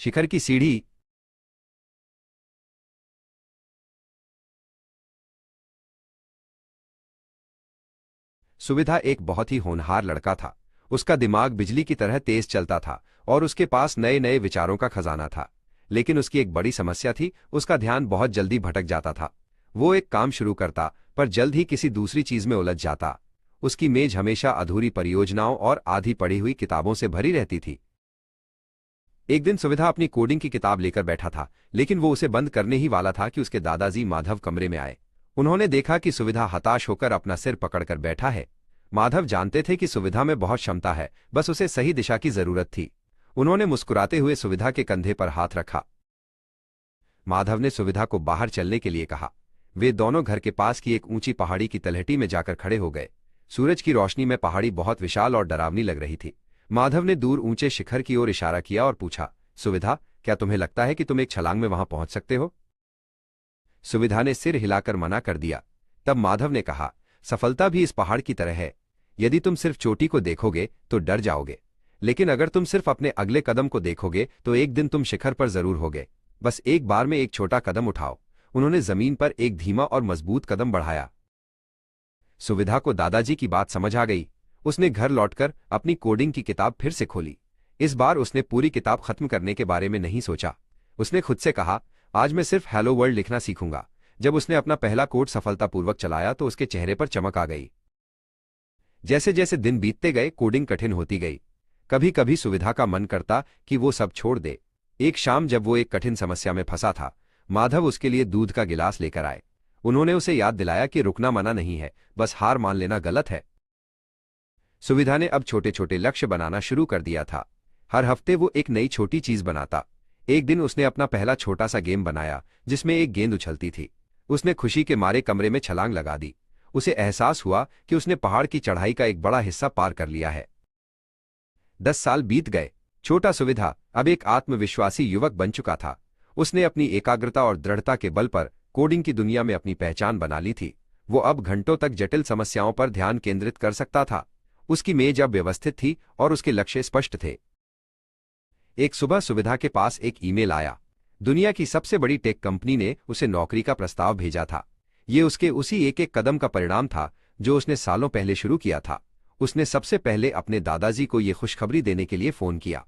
शिखर की सीढ़ी। सुविधा एक बहुत ही होनहार लड़का था। उसका दिमाग बिजली की तरह तेज चलता था और उसके पास नए नए विचारों का खजाना था। लेकिन उसकी एक बड़ी समस्या थी, उसका ध्यान बहुत जल्दी भटक जाता था। वो एक काम शुरू करता पर जल्द ही किसी दूसरी चीज में उलझ जाता। उसकी मेज हमेशा अधूरी परियोजनाओं और आधी पढ़ी हुई किताबों से भरी रहती थी। एक दिन सुविधा अपनी कोडिंग की किताब लेकर बैठा था, लेकिन वो उसे बंद करने ही वाला था कि उसके दादाजी माधव कमरे में आए। उन्होंने देखा कि सुविधा हताश होकर अपना सिर पकड़कर बैठा है। माधव जानते थे कि सुविधा में बहुत क्षमता है, बस उसे सही दिशा की जरूरत थी। उन्होंने मुस्कुराते हुए सुविधा के कंधे पर हाथ रखा। माधव ने सुविधा को बाहर चलने के लिए कहा। वे दोनों घर के पास की एक ऊंची पहाड़ी की तलहटी में जाकर खड़े हो गए। सूरज की रोशनी में पहाड़ी बहुत विशाल और डरावनी लग रही थी। माधव ने दूर ऊंचे शिखर की ओर इशारा किया और पूछा, सुविधा, क्या तुम्हें लगता है कि तुम एक छलांग में वहां पहुंच सकते हो? सुविधा ने सिर हिलाकर मना कर दिया। तब माधव ने कहा, सफलता भी इस पहाड़ की तरह है। यदि तुम सिर्फ चोटी को देखोगे तो डर जाओगे, लेकिन अगर तुम सिर्फ अपने अगले कदम को देखोगे तो एक दिन तुम शिखर पर जरूर होगे। बस एक बार में एक छोटा कदम उठाओ। उन्होंने जमीन पर एक धीमा और मजबूत कदम बढ़ाया। सुविधा को दादाजी की बात समझ आ गई। उसने घर लौटकर अपनी कोडिंग की किताब फिर से खोली। इस बार उसने पूरी किताब खत्म करने के बारे में नहीं सोचा। उसने खुद से कहा, आज मैं सिर्फ हेलो वर्ल्ड लिखना सीखूंगा। जब उसने अपना पहला कोड सफलतापूर्वक चलाया तो उसके चेहरे पर चमक आ गई। जैसे जैसे दिन बीतते गए कोडिंग कठिन होती गई। कभी कभी सुविधा का मन करता कि वो सब छोड़ दे। एक शाम जब वो एक कठिन समस्या में फंसा था, माधव उसके लिए दूध का गिलास लेकर आए। उन्होंने उसे याद दिलाया कि रुकना मना नहीं है, बस हार मान लेना गलत है। सुविधा ने अब छोटे छोटे लक्ष्य बनाना शुरू कर दिया था। हर हफ्ते वो एक नई छोटी चीज बनाता। एक दिन उसने अपना पहला छोटा सा गेम बनाया जिसमें एक गेंद उछलती थी। उसने खुशी के मारे कमरे में छलांग लगा दी। उसे एहसास हुआ कि उसने पहाड़ की चढ़ाई का एक बड़ा हिस्सा पार कर लिया है। 10 साल बीत गए। छोटा सुविधा अब एक आत्मविश्वासी युवक बन चुका था। उसने अपनी एकाग्रता और दृढ़ता के बल पर कोडिंग की दुनिया में अपनी पहचान बना ली थी। वो अब घंटों तक जटिल समस्याओं पर ध्यान केंद्रित कर सकता था। उसकी मेज अब व्यवस्थित थी और उसके लक्ष्य स्पष्ट थे। एक सुबह सुविधा के पास एक ईमेल आया। दुनिया की सबसे बड़ी टेक कंपनी ने उसे नौकरी का प्रस्ताव भेजा था। ये उसके उसी एक एक कदम का परिणाम था जो उसने सालों पहले शुरू किया था। उसने सबसे पहले अपने दादाजी को ये खुशखबरी देने के लिए फोन किया।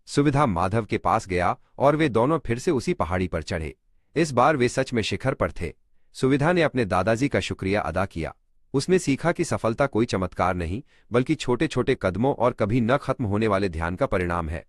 सुविधा माधव के पास गया और वे दोनों फिर से उसी पहाड़ी पर चढ़े। इस बार वे सच में शिखर पर थे। सुविधा ने अपने दादाजी का शुक्रिया अदा किया। उसने सीखा कि सफलता कोई चमत्कार नहीं, बल्कि छोटे छोटे कदमों और कभी न खत्म होने वाले ध्यान का परिणाम है।